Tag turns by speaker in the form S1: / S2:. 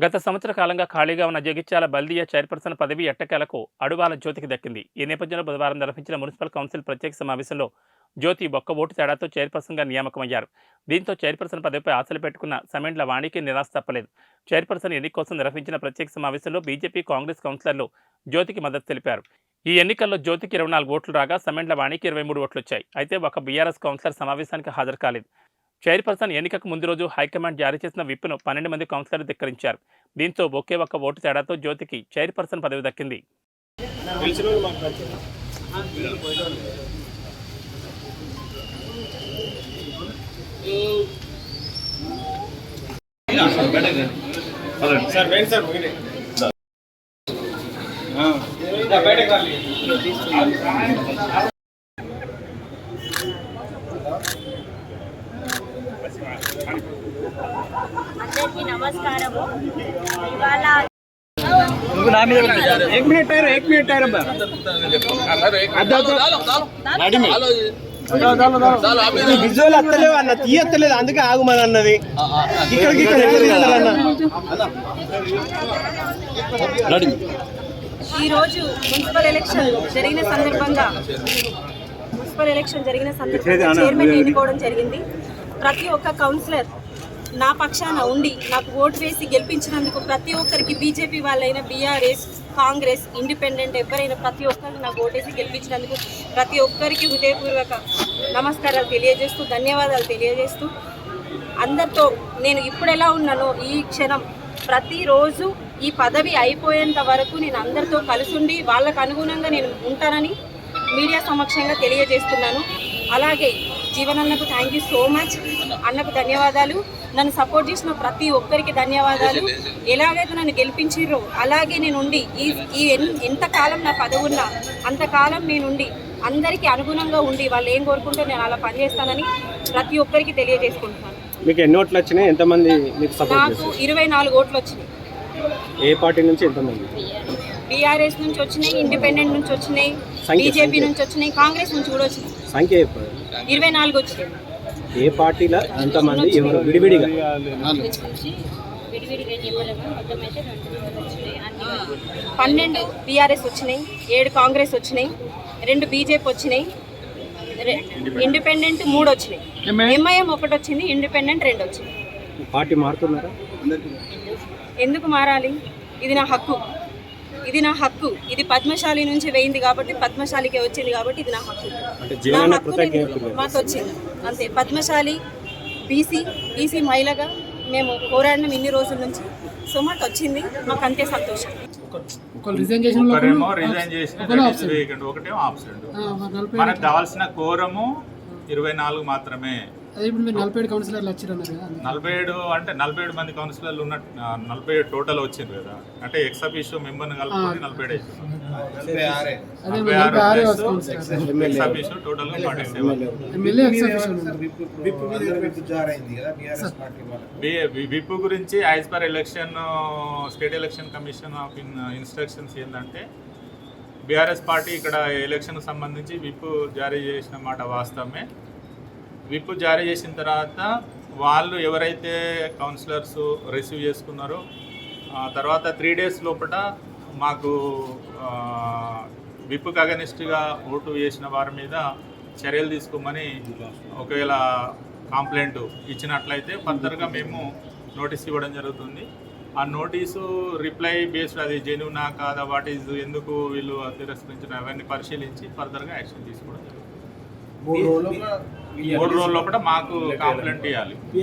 S1: గత సంవత్సర కాలంగా ఖాళీగా ఉన్న జగిత్యాల బల్దియా చైర్పర్సన్ పదవి ఎట్టకేలకు అడువాల జ్యోతికి దక్కింది. ఈ నేపథ్యంలో బుధవారం నిర్వహించిన మున్సిపల్ కౌన్సిల్ ప్రత్యేక సమావేశంలో జ్యోతి ఒక్క ఓటు తేడాతో చైర్పర్సన్గా నియామకమయ్యారు. దీంతో చైర్పర్సన్ పదవిపై ఆశలు పెట్టుకున్న సమెండ్ల వాణికి నిరాశ తప్పలేదు. చైర్పర్సన్ ఎన్నిక కోసం నిర్వహించిన ప్రత్యేక సమావేశంలో బీజేపీ, కాంగ్రెస్ కౌన్సిలర్లు జ్యోతికి మద్దతు తెలిపారు. ఈ ఎన్నికల్లో జ్యోతికి 24 ఓట్లు రాగా సమెండ్ల వాణికి 23 ఓట్లు వచ్చాయి. అయితే ఒక బీఆర్ఎస్ కౌన్సిలర్ సమావేశానికి హాజరు కాలేదు. చైర్పర్సన్ ఎన్నికకు ముందు రోజు హైకమాండ్ జారీ చేసిన విప్ను 12 మంది కౌన్సిలర్లు ధిక్కరించారు. దీంతో ఒకే ఒక్క ఓటు తేడాతో జ్యోతికి చైర్పర్సన్ పదవి దక్కింది.
S2: అందరికీ నమస్కారము. ఇవాళ
S3: విజువల్ అత్తలేవు అన్న, తీయత్తలేదు, అందుకే ఆగుమని అన్నది.
S2: ఈరోజు మున్సిపల్ ఎలక్షన్ జరిగిన సందర్భంగా చైర్మన్ ఎన్నుకోవడం జరిగింది. ప్రతి ఒక్క కౌన్సిలర్ నా పక్షాన ఉండి నాకు ఓటు వేసి గెలిపించినందుకు ప్రతి ఒక్కరికి, బీజేపీ వాళ్ళైనా, బీఆర్ఎస్, కాంగ్రెస్, ఇండిపెండెంట్ ఎవరైనా ప్రతి ఒక్కరికి నాకు ఓటేసి గెలిపించినందుకు ప్రతి ఒక్కరికి హృదయపూర్వక నమస్కారాలు తెలియజేస్తూ, ధన్యవాదాలు తెలియజేస్తూ, అందరితో నేను ఇప్పుడు ఎలా ఉన్నానో ఈ క్షణం ప్రతిరోజు ఈ పదవి అయిపోయేంత వరకు నేను అందరితో కలిసి ఉండి వాళ్ళకు అనుగుణంగా నేను ఉంటానని మీడియా సమక్షంగా తెలియజేస్తున్నాను. అలాగే జీవనన్నకు థ్యాంక్ యూ సో మచ్, అన్నకు ధన్యవాదాలు. నన్ను సపోర్ట్ చేసిన ప్రతి ఒక్కరికి ధన్యవాదాలు. ఎలాగైతే నన్ను గెలిపించిర్రో అలాగే నేను ఉండి ఈ ఎంతకాలం నా పదవి ఉన్నా అంతకాలం నేనుండి అందరికీ అనుగుణంగా ఉండి వాళ్ళు ఏం కోరుకుంటే నేను అలా పనిచేస్తానని ప్రతి ఒక్కరికి తెలియజేసుకుంటున్నాను.
S3: మీకు ఎన్ని ఓట్లు వచ్చినాయి? ఎంతమంది మీకు సపోర్ట్
S2: నాకు
S3: చేశారు?
S2: 24 ఓట్లు వచ్చినాయి.
S3: ఏ పార్టీ నుంచి ఎంతమంది?
S2: బీఆర్ఎస్ నుంచి వచ్చినాయి, ఇండిపెండెంట్ నుంచి వచ్చినాయి, బీజేపీ నుంచి వచ్చినాయి, కాంగ్రెస్ నుంచి కూడా వచ్చినాయి.
S3: సంఖ్య చెప్పండి.
S2: 24 వచ్చినాయి.
S3: ఏ పార్టీలో ఎంతమంది, ఎవరు విడివిడిగా?
S2: 12 బీఆర్ఎస్ వచ్చినాయి, 7 కాంగ్రెస్ వచ్చినాయి, 2 బీజేపీ వచ్చినాయి, ఇండిపెండెంట్ 3 వచ్చినాయి, ఎంఐఎం 1 వచ్చింది, ఇండిపెండెంట్ 2 వచ్చినాయి.
S3: పార్టీ మారుతున్నారా?
S2: ఎందుకు మారాలి? ఇది నా హక్కు, ఇది పద్మశాలి నుంచి వేయింది కాబట్టి, పద్మశాలికే వచ్చింది కాబట్టి ఇది నా హక్కు. నా హక్కు మాకు వచ్చింది అంతే. పద్మశాలి బీసీ మహిళగా మేము పోరాడినాం ఇన్ని రోజుల నుంచి. సో మాకు వచ్చింది, మాకు అంతే సంతోషం.
S4: ఒకటేమో ఆబ్సెంట్. మనకు కావాల్సిన కోరము 24 మాత్రమే.
S5: అదే ఇప్పుడు మీరు 47 కౌన్సిలర్లు వచ్చారన్నారు కదా?
S4: 47 అంటే 47 మంది కౌన్సిలర్లు ఉన్న 47 టోటల్ వచ్చింది కదా. అంటే ఎక్సఫిషియో మెంబర్ని కలుపుకొని 47 టోటల్ 47. విప్ గురించి as per election state election commission of instructions ఏంటంటే, బీఆర్ఎస్ పార్టీ ఇక్కడ ఎలక్షన్ సంబంధించి విప్ జారీ చేసిన మాట వాస్తవమే. విప్ జారీ చేసిన తర్వాత వాళ్ళు ఎవరైతే కౌన్సిలర్స్ రిసీవ్ చేసుకున్నారో తర్వాత 3 డేస్ లోపల మాకు విప్కి అగనిస్ట్గా ఓటు వేసిన వారి మీద చర్యలు తీసుకోమని ఒకవేళ కంప్లైంట్ ఇచ్చినట్లయితే ఫర్దర్గా మేము నోటీస్ ఇవ్వడం జరుగుతుంది. ఆ నోటీసు రిప్లై బేస్డ్ అది జెన్యూనా కాదా, వాట్ ఈజ్, ఎందుకు వీళ్ళు తిరస్కరించిన, అవన్నీ పరిశీలించి ఫర్దర్గా యాక్షన్ తీసుకోవడం జరుగుతుంది. 3 రోజుల లోపల మాకు కంప్లైంట్ ఇవ్వాలి.